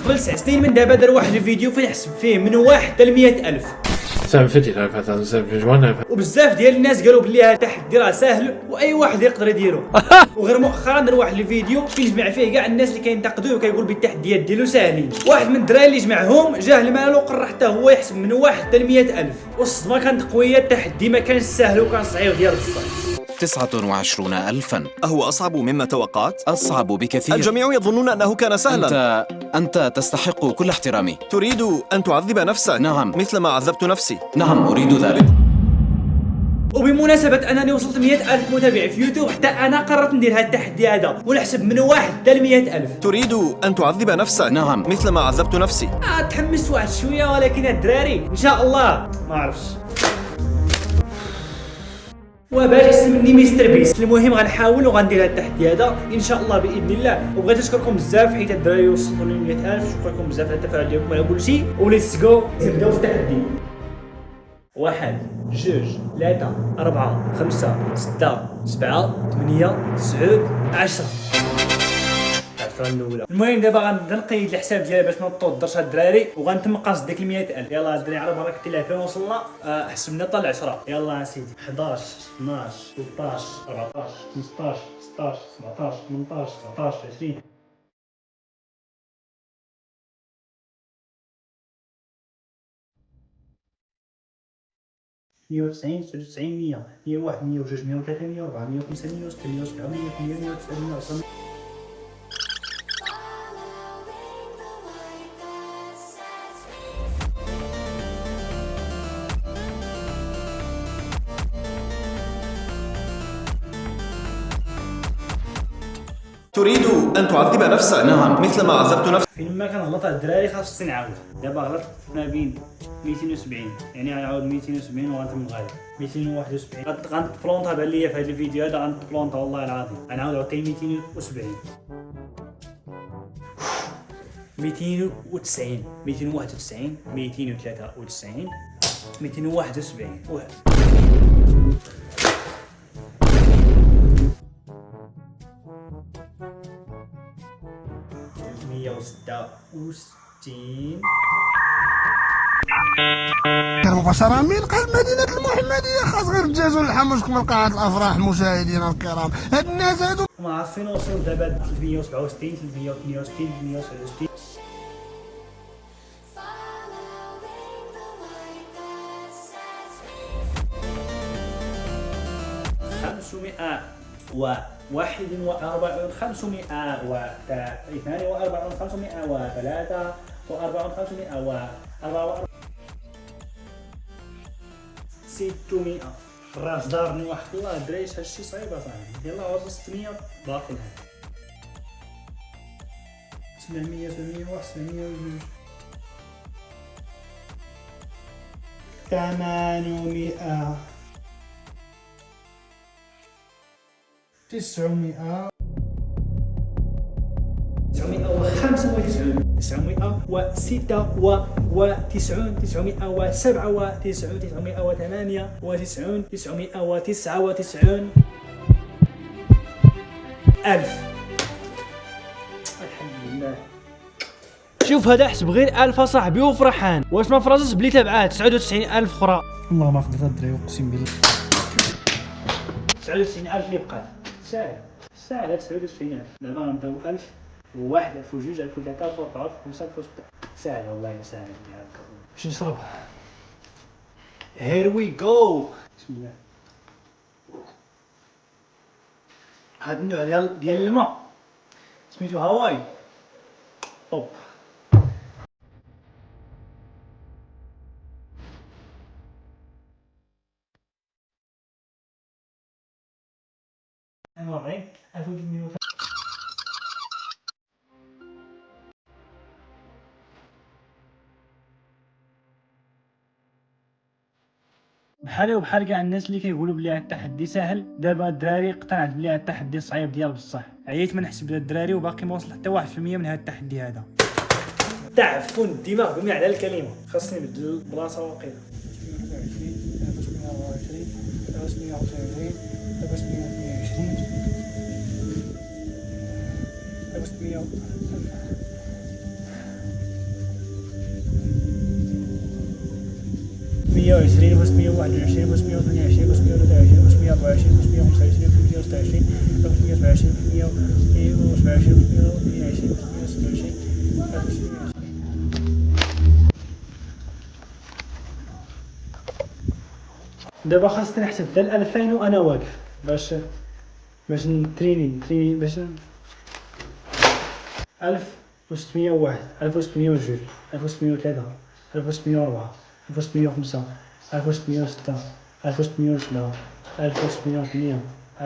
قبل 9 سنين من دابا دار واحد الفيديو فين يحسب فيه من 1 حتى ل 100,000. 750,000 وبزاف ديال الناس قالوا بلي هذا التحدي راه ساهل واي واحد يقدر يديرو. وغير مؤخرا دار واحد الفيديو كيجمع فيه كاع الناس اللي كينتقدوه وكيقول بالتحديات ديالو ساهلين. واحد من الدراري اللي جمعهم جاه المال وقرر حتى هو يحسب من 1 حتى ل 100,000. والصدمه كانت قويه، التحدي ما كانش ساهل وكان صعيب ديال بصح. 29,000. أهو أصعب مما توقعت؟ أصعب بكثير. الجميع يظنون أنه كان سهلا. أنت تستحق كل احترامي. تريد أن تعذب نفسك؟ نعم. مثل ما عذبت نفسي. نعم أريد ذلك. وبمناسبة أنني وصلت 100,000 متابع في يوتيوب، حتى أنا قررت ندير هذا التحدي هذا ونحسب من 1 حتى ل 100,000. تريد أن تعذب نفسك؟ نعم. مثل ما عذبت نفسي. تحمست واحد شوية، ولكن الدراري إن شاء الله ما عرفش. وباش اسمني مستر بيست. المهم غنحاول وغندير هذا التحدي هذا ان شاء الله باذن الله. وبغيت نشكركم بزاف حيت الدراري وصلوا ل 100,000. شكرا لكم بزاف على التفاعل ديالكم على كل شيء. وليتس جو نبداو في التحدي. 1 2 3 4 5 6 7 8 9 10. الاولى. المهم دابا غنبدا نقيد الحساب ديالي باش ما نطردش هاد الدراري وغنتم قاص ديك 100,000. يلاه الدراري على بركه الله فين وصلنا. حسبنا طلع 10. يلاه سيدي 11 12 13 14 15 16 17 18 19 20. مية وتسعين 99 100 101 102 103 104 105 106 107 108 109 110. تريد أن تعذب نفسك؟ نعم. مثل ما عذبت نفسي. فين ما كنغلط هاد الدراري خاصني نعاود. دابا غلطت ما بين 270، يعني غنعاود 270 وغنتم غادي 271. غنبلونطا بان ليا في هاد الفيديو هذا، غنبلونطا والله العظيم. غنعاود عاوتاني 270 290 291 293 271. 166. مباشرة من قلب مدينة المحمدية، خاص غير الدجاج واللحم من قاعة الأفراح. مشاهدينا الكرام، هاد الناس هادو ما عارفين وصلوا دابا 367 368 369. خمسمائة وواحد وأربعون 542 543 544 600. الراس دارني واحد الله الدراري. هادشي صعيب اصاحبي. يلاه وصل 600 باقي لها 700 701 702 800 900 995 996 997 998 999 1000. الحمد لله. شوف هذا حسب غير 1000 صاحبي وفرحان. واش ما فرزش بلي تبعات 99,000 اخرى. والله ما قدرت الدراري اقسم بالله. 99,000 اللي بقات ساهل 99,000. دابا غنبداو 1000 و1 1000 و2 1000 و3 1000 و4 1000 و5 1000 و6. ساهل والله ساهل. باش نشرب. هير وي جو. بسم الله. هاد النوع ديال الماء سميتو هاواي. اوب نوري 1800. بحالي وبحال كاع الناس اللي كيقولوا بلي هاد التحدي ساهل، دابا الدراري اقتنعت بلي هاد التحدي صعيب ديال بصح. عييت ما نحسب الدراري وباقي ما وصل حتى 1% من هاد التحدي هذا. تعفن الدماغ بما على الكلمه. خاصني نبدل البلاصه واقيلا. 320 322 323 324 1520 1521 1522 1523 1524 1525 1526 1527 دابا خاصني نحسب حتى 2000 وانا واقف باش نتريني باش 1601 1602 1603 1604 1605 1606 1607 1608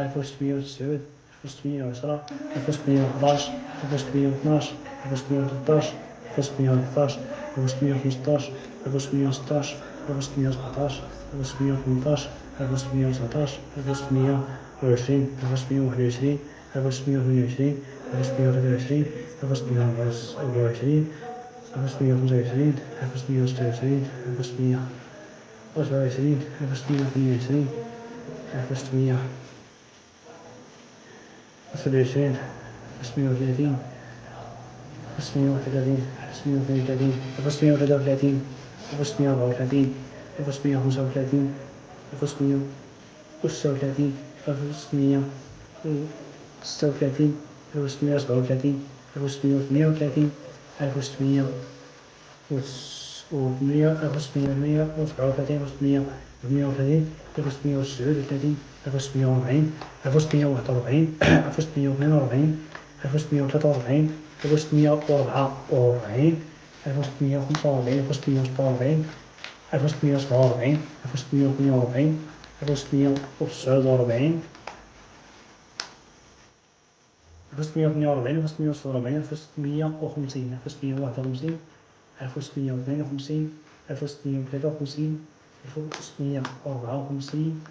1609 1610 1611 1612 1613 1614 1615 1616 1617 1618 1619 1620 1621 1622 1623 1624 1625 1626 1627 1628 1629 1630 1631 1632 1633 1633 1634 1635 1636 1636 1637 1638 1600 1637 1638 1639 1640 1641 1642 1643 1644 1645 1646 1647 1648 1649 1648 1649 1650 1651 1652 1653 1654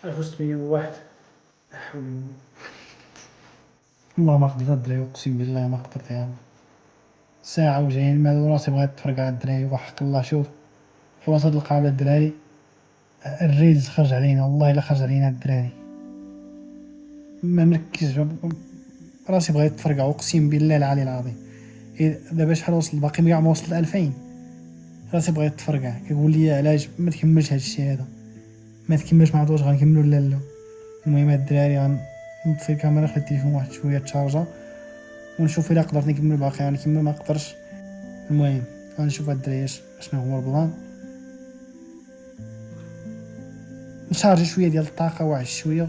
1601 والله ما قدرت الدراري، اقسم بالله ما قدرت يا ساعة وجايين مال راسي بغيت تفرقع الدراري وحق الله. شوف في وسط القاعدة الدراري الريز خرج علينا، والله الا خرج علينا الدراري، ما مركزش راسي بغيت تفرقع اقسم بالله العلي العظيم. دابا شحال وصل باقي كاع ما وصل 2000 راسي بغيت تفرقع. كيقول لي علاش ما تكملش هاد الشيء هذا، ما تكملش، ما عرفت واش غنكملو ولا لا. المهم هاد الدراري غنطفي الكاميرا نخلي التليفون واحد شويه تشارجا ونشوف الا قدرت نكمل باقي غنكمل، ما قدرش المهم غنشوف هاد الدراري شنو هو البلان. نشارجي شويه ديال الطاقه واحد شويه